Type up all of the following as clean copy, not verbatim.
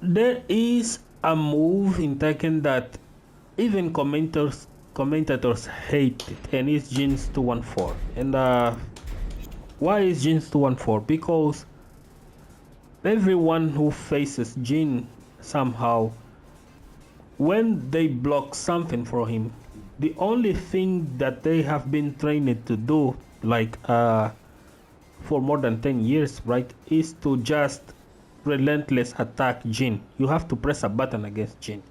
There is a move in Tekken that even commentators hate it, and it's Jin's 214. And why is Jin's 214? Because everyone who faces Jin somehow, when they block something for him, the only thing that they have been trained to do, like for more than 10 years, right, is to just relentless attack Jin. You have to press a button against Jin.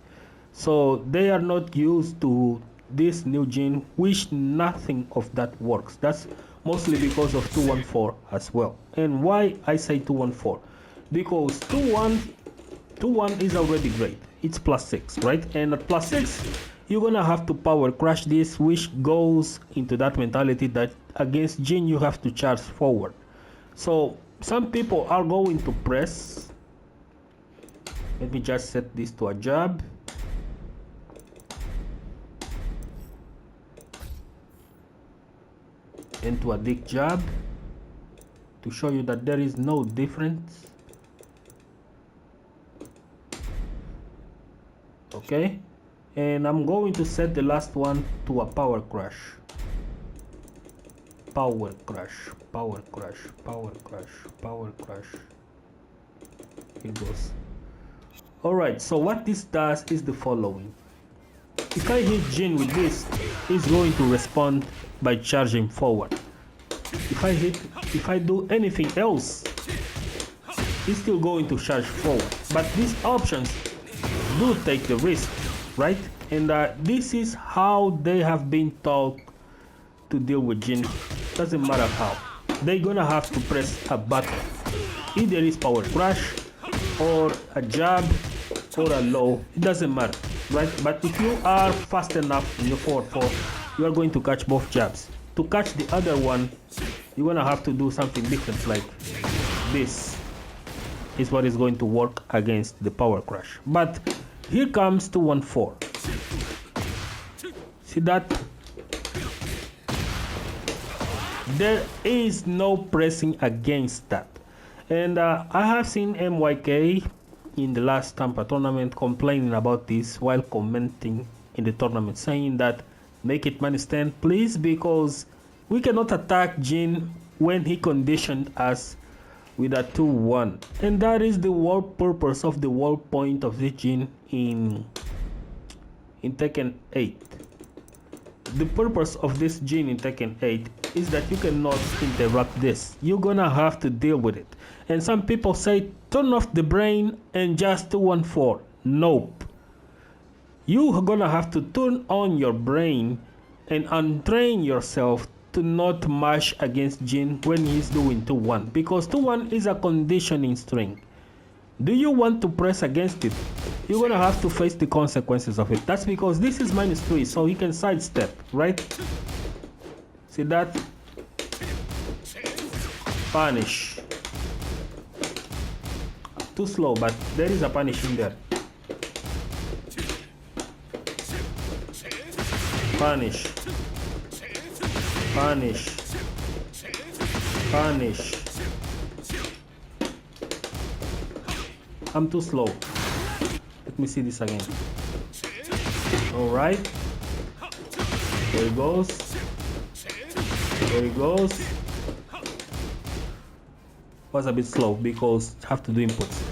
So they are not used to this new Jin, which nothing of that works. That's mostly because of 214 as well. And why I say 214? Because 21 is already great. It's +6, right? And at +6, you're gonna have to power crush this, which goes into that mentality that against Jin you have to charge forward. So some people are going to press. Let me just set this to a jab. Into a dick jab to show you that there is no difference. Okay, and I'm going to set the last one to a power crush. Power crush, power crush, power crush, power crush. Here goes. Alright, so what this does is the following. If I hit Jin with this, he's going to respond by charging forward. If I do anything else, he's still going to charge forward. But these options do take the risk, right? And this is how they have been taught to deal with Jin. Doesn't matter how. They're gonna have to press a button. Either it's power crush or a jab or a low. It doesn't matter, right? But if you are fast enough in your 4-4, you are going to catch both jabs. To catch the other one, you're gonna have to do something different, like this is what is going to work against the power crush. But here comes 214. See that? There is no pressing against that. And I have seen MYK in the last Tampa tournament complaining about this while commenting in the tournament, saying that make it -10 please, because we cannot attack Jin when he conditioned us with a 2-1. And that is the whole purpose of the whole point of this Jin in Tekken 8. The purpose of this Jin in Tekken 8 is that you cannot interrupt this. You're gonna have to deal with it. And some people say turn off the brain and just 214. Nope. You're gonna have to turn on your brain and untrain yourself to not mash against Jin when he's doing 2-1, because 2-1 is a conditioning string. Do you want to press against it? You're gonna have to face the consequences of it. That's because this is -3, so he can sidestep, right? See that? Punish. Too slow, but there is a punish in there. Punish. Punish. Punish. I'm too slow. Let me see this again. Alright. There he goes. There he goes. Was a bit slow because I have to do inputs.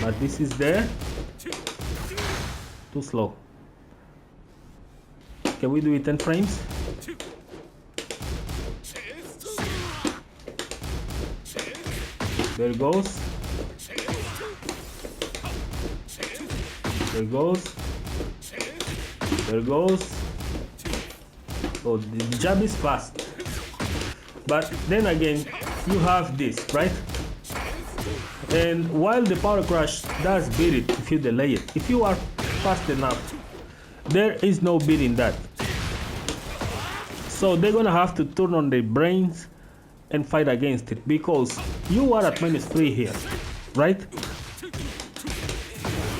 But this is there. Too slow. Can we do it 10 frames? There it goes. There it goes. There it goes. So the jab is fast. But then again, you have this, right? And while the power crush does beat it if you delay it, if you are fast enough, there is no beating that. So they're gonna have to turn on their brains and fight against it, because you are at -3 here, right?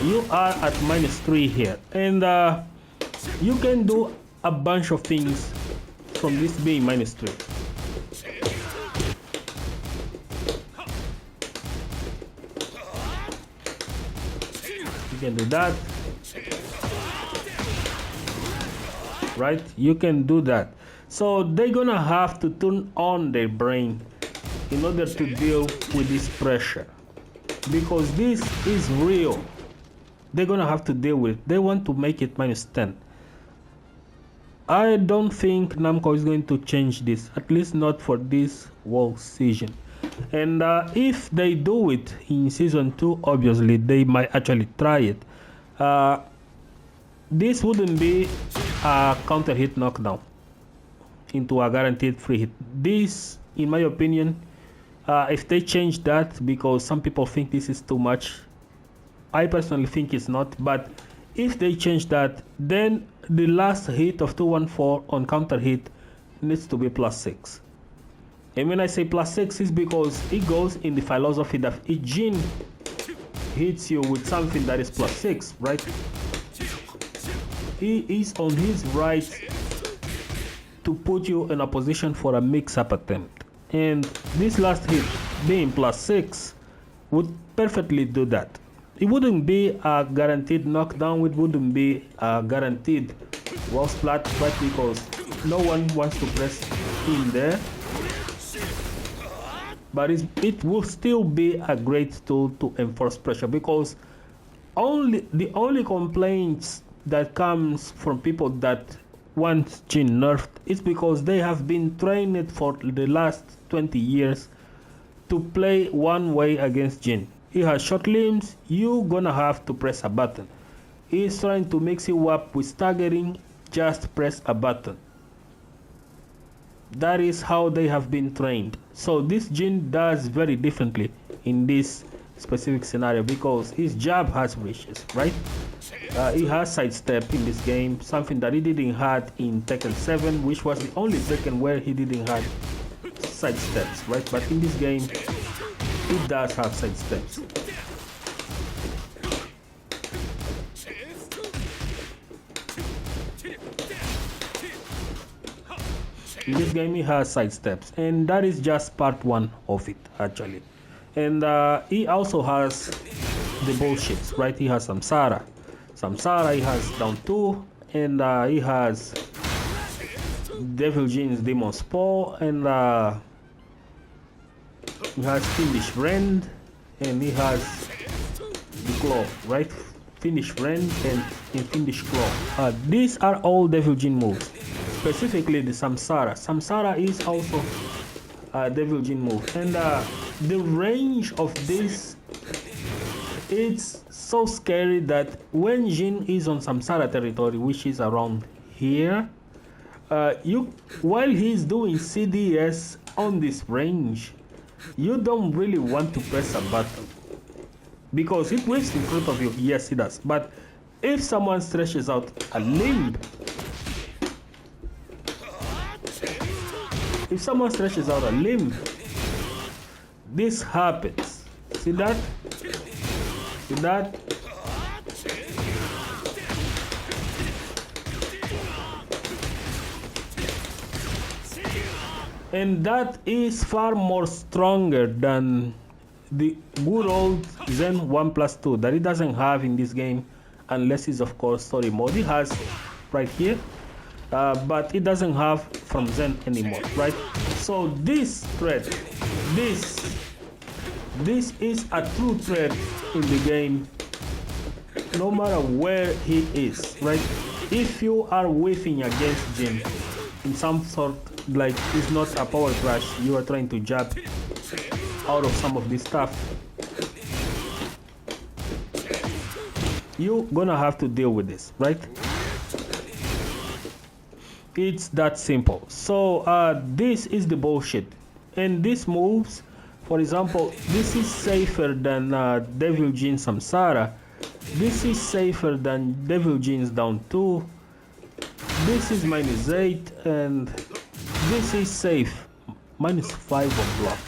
You are at -3 here, and you can do a bunch of things from this being -3. can do that. Right? You can do that. So they're gonna have to turn on their brain in order to deal with this pressure, because this is real. They're gonna have to deal with it. They want to make it -10. I don't think Namco is going to change this, at least not for this world season. And if they do it in season 2, obviously they might actually try it. This wouldn't be a counter hit knockdown into a guaranteed free hit. This, in my opinion, if they change that, because some people think this is too much, I personally think it's not, but if they change that, then the last hit of 214 on counter hit needs to be +6. And when I say +6, is because it goes in the philosophy that if Jin hits you with something that is +6, right? He is on his right to put you in a position for a mix-up attempt. And this last hit being +6 would perfectly do that. It wouldn't be a guaranteed knockdown, it wouldn't be a guaranteed wall splat, but because no one wants to press in there. But it will still be a great tool to enforce pressure, because the only complaints that comes from people that want Jin nerfed is because they have been trained for the last 20 years to play one way against Jin. He has short limbs, you're gonna have to press a button. He's trying to mix you up with staggering, just press a button. That is how they have been trained. So this Jin does very differently in this specific scenario, because his jab has reaches, right? He has sidestep in this game, something that he didn't have in Tekken 7, which was the only Tekken where he didn't have sidesteps, right? But in this game, it does have sidesteps. In this game, he has sidesteps, and that is just part 1 of it, actually. And he also has the bullshits, right? He has Samsara. He has down 2, and he has Devil Jin's Demon's Paw, and he has Finish Rend, and he has the Claw, right? Finish Rend and Finish Claw. These are all Devil Jin moves. Specifically the Samsara. Samsara is also a Devil Jin move, and the range of this, it's so scary that when Jin is on Samsara territory, which is around here, while he's doing CDS on this range, you don't really want to press a button, because it waves in front of you. Yes, it does. But if someone stretches out a limb, this happens. See that? See that? And that is far more stronger than the good old Zen 1+2 that it doesn't have in this game, unless it's of course story mode. It has right here, but it doesn't have from Zen anymore, right? So this thread, this is a true thread in the game, no matter where he is, right? If you are whiffing against Jin in some sort, like it's not a power crash, you are trying to jab out of some of this stuff, you're gonna have to deal with this, right? It's that simple. So this is the bullshit, and these moves, for example, this is safer than Devil Jin Samsara. This is safer than Devil Jin's down 2. This is -8, and this is safe, -5 on block.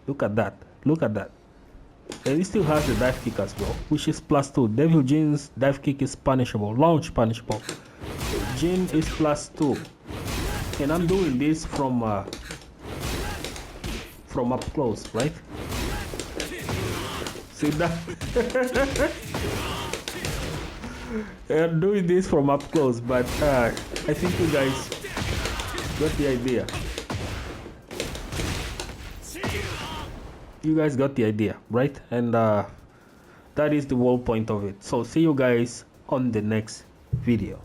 Look at that. Look at that. And it still has the dive kick as well, which is +2. Devil Jin's dive kick is punishable, launch punishable. Jin is +2, and I'm doing this from up close, right? See that? doing this from up close, but I think you guys got the idea. You guys got the idea, right? And that is the whole point of it. So see you guys on the next video.